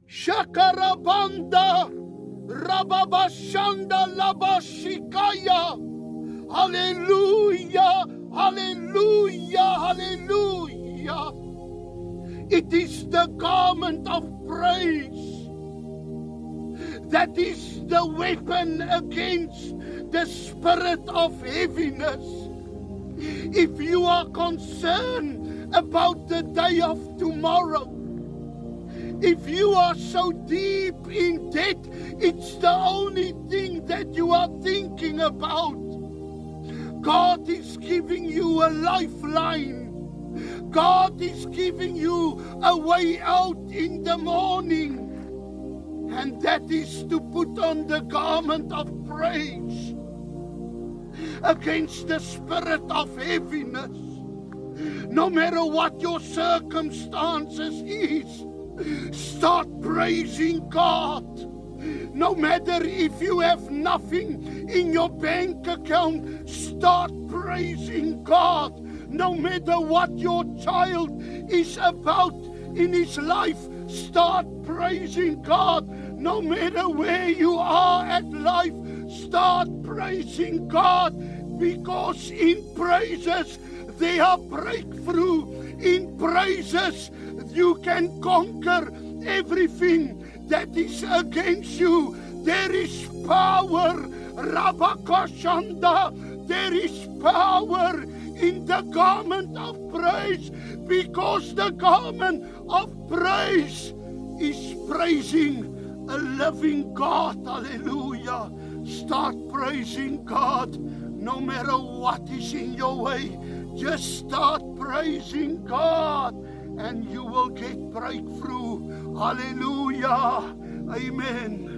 Shakarabanda Rababashanda Labashikaya. Hallelujah, hallelujah, hallelujah. It is the garment of praise that is the weapon against the spirit of heaviness. If you are concerned about the day of tomorrow, if you are so deep in debt, it's the only thing that you are thinking about. God is giving you a lifeline. God is giving you a way out in the morning. And that is to put on the garment of praise against the spirit of heaviness. No matter what your circumstances is, start praising God. No matter if you have nothing in your bank account, start praising God. No matter what your child is about in his life, start praising God. No matter where you are at life, start praising God. Because in praises, there are breakthrough. In praises, you can conquer everything that is against you. There is power, Rabakashanda. There is power in the garment of praise, because the garment of praise is praising a living God. Hallelujah. Start praising God. No matter what is in your way, just start praising God and you will get breakthrough. Hallelujah. Amen.